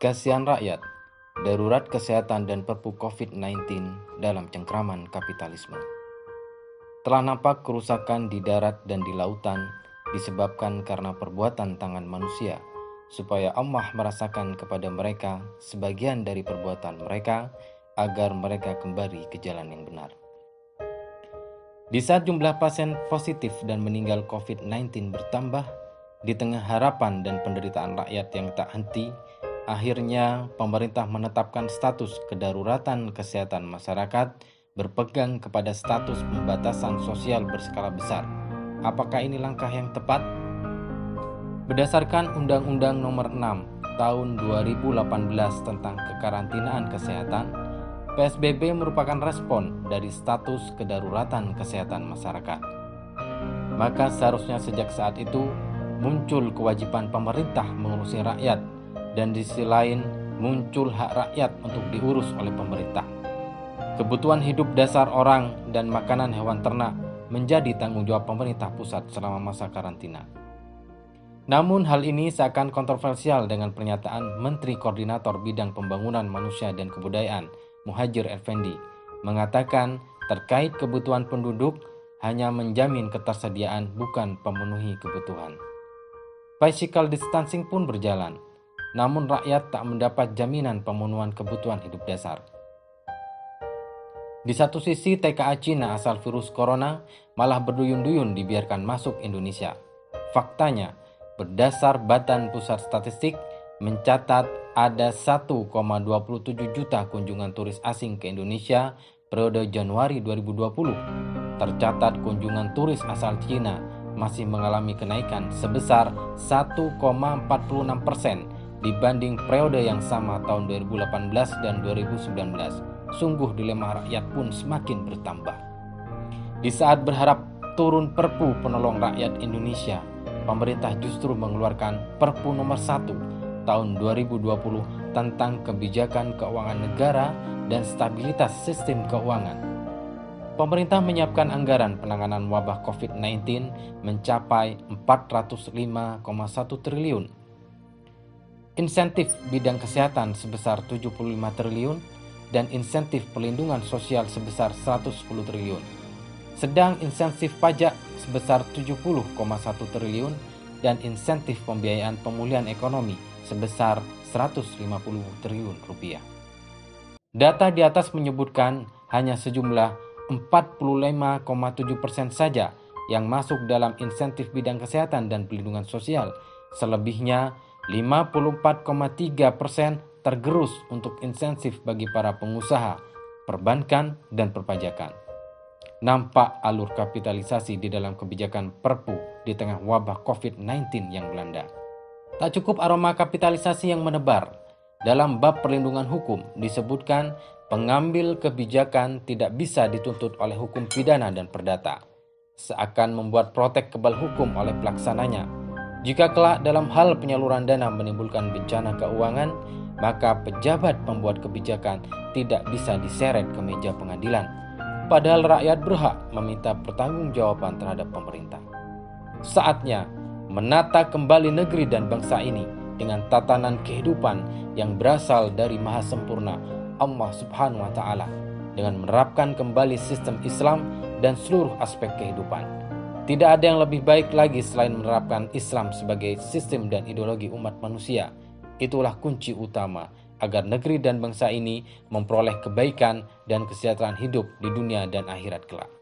Kasihan rakyat, darurat kesehatan dan Perpu COVID-19 dalam cengkraman kapitalisme. Telah nampak kerusakan di darat dan di lautan disebabkan karena perbuatan tangan manusia, supaya Allah merasakan kepada mereka sebagian dari perbuatan mereka agar mereka kembali ke jalan yang benar. Di saat jumlah pasien positif dan meninggal COVID-19 bertambah, di tengah harapan dan penderitaan rakyat yang tak henti, akhirnya pemerintah menetapkan status kedaruratan kesehatan masyarakat berpegang kepada status pembatasan sosial berskala besar. Apakah ini langkah yang tepat? Berdasarkan Undang-Undang Nomor 6 Tahun 2018 tentang kekarantinaan kesehatan, PSBB merupakan respon dari status kedaruratan kesehatan masyarakat. Maka seharusnya sejak saat itu muncul kewajiban pemerintah mengurusi rakyat, dan di sisi lain muncul hak rakyat untuk diurus oleh pemerintah. Kebutuhan hidup dasar orang dan makanan hewan ternak menjadi tanggung jawab pemerintah pusat selama masa karantina. Namun hal ini seakan kontroversial dengan pernyataan Menteri Koordinator Bidang Pembangunan Manusia dan Kebudayaan Muhadjir Effendi mengatakan terkait kebutuhan penduduk hanya menjamin ketersediaan bukan pemenuhi kebutuhan. Physical distancing pun berjalan, namun rakyat tak mendapat jaminan pemenuhan kebutuhan hidup dasar. Di satu sisi, TKA Cina asal virus corona malah berduyun-duyun dibiarkan masuk Indonesia. Faktanya, berdasar Badan Pusat Statistik mencatat ada 1,27 juta kunjungan turis asing ke Indonesia periode Januari 2020. Tercatat kunjungan turis asal Cina masih mengalami kenaikan sebesar 1,46% dibanding periode yang sama tahun 2018 dan 2019. Sungguh dilema rakyat pun semakin bertambah. Di saat berharap turun Perpu penolong rakyat Indonesia, pemerintah justru mengeluarkan Perpu nomor 1 tahun 2020 tentang kebijakan keuangan negara dan stabilitas sistem keuangan. Pemerintah menyiapkan anggaran penanganan wabah COVID-19 mencapai 405,1 triliun. Insentif bidang kesehatan sebesar 75 triliun dan insentif perlindungan sosial sebesar 110 triliun. Sedang insentif pajak sebesar 70,1 triliun dan insentif pembiayaan pemulihan ekonomi sebesar 150 triliun rupiah. Data di atas menyebutkan hanya sejumlah 45,7% saja yang masuk dalam insentif bidang kesehatan dan perlindungan sosial. Selebihnya 54,3% tergerus untuk insentif bagi para pengusaha, perbankan, dan perpajakan. Nampak alur kapitalisasi di dalam kebijakan Perpu di tengah wabah COVID-19 yang melanda. Tak cukup aroma kapitalisasi yang menebar. Dalam bab perlindungan hukum disebutkan pengambil kebijakan tidak bisa dituntut oleh hukum pidana dan perdata, seakan membuat protek kebal hukum oleh pelaksananya. Jika kelak dalam hal penyaluran dana menimbulkan bencana keuangan, maka pejabat pembuat kebijakan tidak bisa diseret ke meja pengadilan. Padahal rakyat berhak meminta pertanggungjawaban terhadap pemerintah. Saatnya menata kembali negeri dan bangsa ini dengan tatanan kehidupan yang berasal dari Maha Sempurna Allah Subhanahu wa Ta'ala, dengan menerapkan kembali sistem Islam dan seluruh aspek kehidupan. Tidak ada yang lebih baik lagi selain menerapkan Islam sebagai sistem dan ideologi umat manusia. Itulah kunci utama agar negeri dan bangsa ini memperoleh kebaikan dan kesejahteraan hidup di dunia dan akhirat kelak.